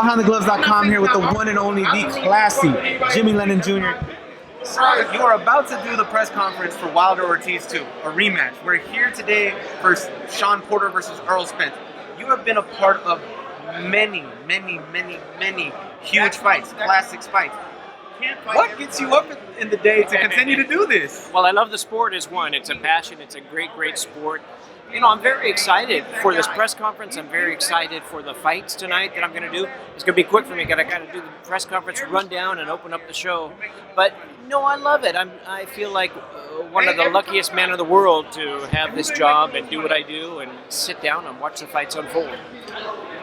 BeyondTheGloves.com here with the one and only, the classy Jimmy Lennon Jr. Sir, you are about to do the press conference for Wilder Ortiz 2, a rematch. We're here today for Shawn Porter versus Errol Spence. You have been a part of many huge fights, classics fights. What gets you up in the day to continue to do this? Well, I love the sport as one. It's a passion. It's a great sport. You know, I'm very excited for this press conference. I'm very excited for the fights tonight that I'm going to do. It's going to be quick for me. I got to do the press conference, run down, and open up the show. But no, I love it. I feel like one of the luckiest men in the world to have this job and do what I do and sit down and watch the fights unfold.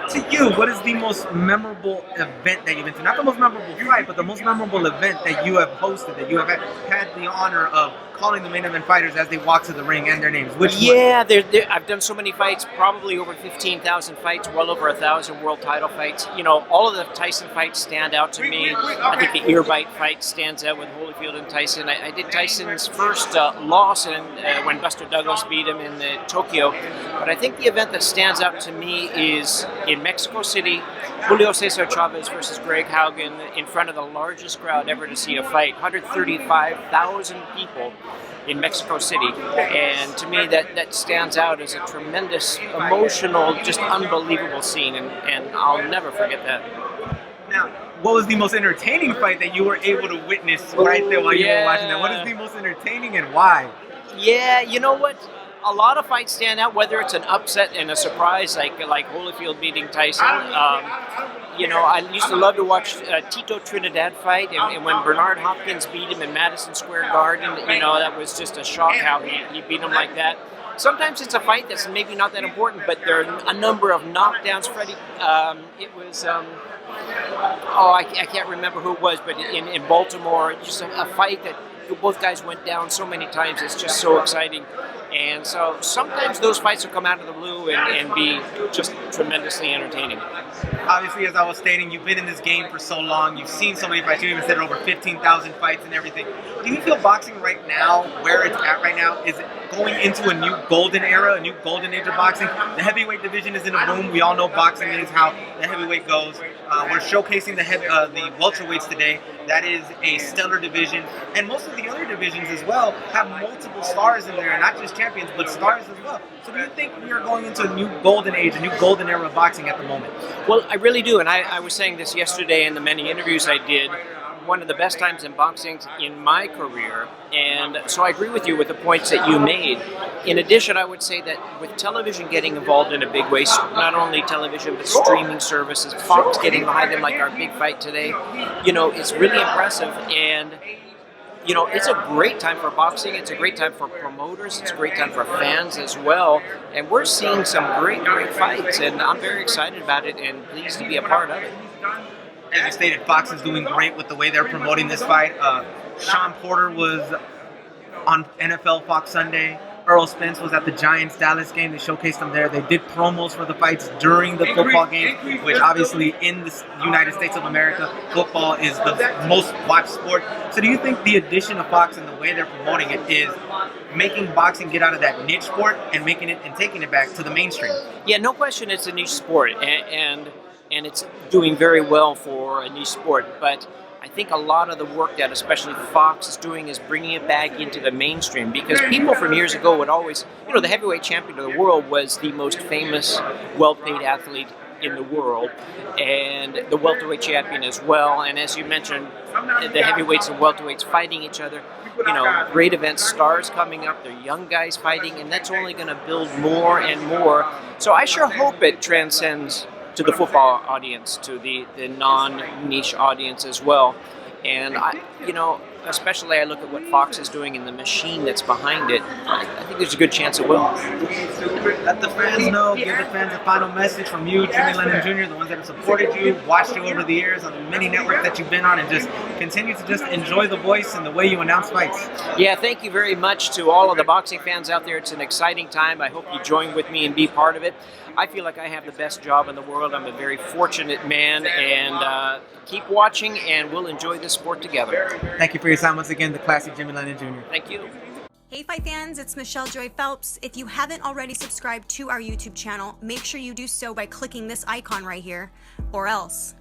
To you, what is the most memorable event that you've been to? Not the most memorable fight, but the most memorable event that you have hosted, that you have had the honor of calling the main event fighters as they walk to the ring and their names. Which one? I've done so many fights, probably over 15,000 fights, well over 1,000 world title fights. You know, all of the Tyson fights stand out to me. I think the ear bite fight stands out with Holyfield and Tyson. I did Tyson's first loss when Buster Douglas beat him in Tokyo. But I think the event that stands out to me is in Mexico City, Julio Cesar Chavez versus Greg Haugen in front of the largest crowd ever to see a fight, 135,000 people in Mexico City. And to me, that stands out as a tremendous, emotional, just unbelievable scene, and I'll never forget that. Now, what was the most entertaining fight that you were able to witness right there while you were watching that? What is the most entertaining and why? Yeah, you know what? A lot of fights stand out, whether it's an upset and a surprise, like Holyfield beating Tyson. You know, I used to love to watch Tito Trinidad fight, and when Bernard Hopkins beat him in Madison Square Garden, you know, that was just a shock how he beat him like that. Sometimes it's a fight that's maybe not that important, but there are a number of knockdowns. Freddie, it was, I can't remember who it was, but in Baltimore, just a fight that both guys went down so many times. It's just so exciting. And so sometimes those fights will come out of the blue and be just tremendously entertaining. Obviously, as I was stating, you've been in this game for so long. You've seen so many fights. You even said over 15,000 fights and everything. Do you feel boxing right now, where it's at right now, is it going into a new golden era, a new golden age of boxing? The heavyweight division is in a boom. We all know boxing is how the heavyweight goes. We're showcasing the welterweights today. That is a stellar division. And most of the other divisions as well have multiple stars in there, not just champions, but stars as well. So do you think we are going into a new golden age, a new golden era of boxing at the moment? Well, I really do. And I was saying this yesterday in the many interviews I did. One of the best times in boxing in my career, and so I agree with you with the points that you made. In addition, I would say that with television getting involved in a big way, not only television but streaming services, Fox getting behind them like our big fight today, you know, it's really impressive. And you know, it's a great time for boxing. It's a great time for promoters. It's a great time for fans as well. And we're seeing some great fights, and I'm very excited about it and pleased to be a part of it. As you stated, Fox is doing great with the way they're promoting this fight. Shawn Porter was on NFL Fox Sunday. Errol Spence was at the Giants-Dallas game. They showcased him there. They did promos for the fights during the football game, which obviously in the United States of America, football is the most watched sport. So do you think the addition of Fox and the way they're promoting it is making boxing get out of that niche sport and making it and taking it back to the mainstream? Yeah, no question it's a niche sport, and it's doing very well for a niche sport, but I think a lot of the work that especially Fox is doing is bringing it back into the mainstream, because people from years ago would always, you know, the heavyweight champion of the world was the most famous, well-paid athlete in the world, and the welterweight champion as well. And as you mentioned, the heavyweights and welterweights fighting each other, you know, great events, stars coming up, they're young guys fighting, and that's only going to build more and more. So I sure hope it transcends to the football audience, to the non-niche audience as well. And especially I look at what Fox is doing and the machine that's behind it. I think there's a good chance it will. Let the fans know, give the fans a final message from you, Jimmy Lennon Jr., the ones that have supported you, watched you over the years on the many networks that you've been on, and just continue to just enjoy the voice and the way you announce fights. Yeah, thank you very much to all of the boxing fans out there. It's an exciting time. I hope you join with me and be part of it. I feel like I have the best job in the world. I'm a very fortunate man, and keep watching, and we'll enjoy this sport together. Thank you for your time once again, the classy Jimmy Lennon Jr. Thank you. Hey Fight fans, it's Michelle Joy Phelps. If you haven't already subscribed to our YouTube channel, make sure you do so by clicking this icon right here, or else.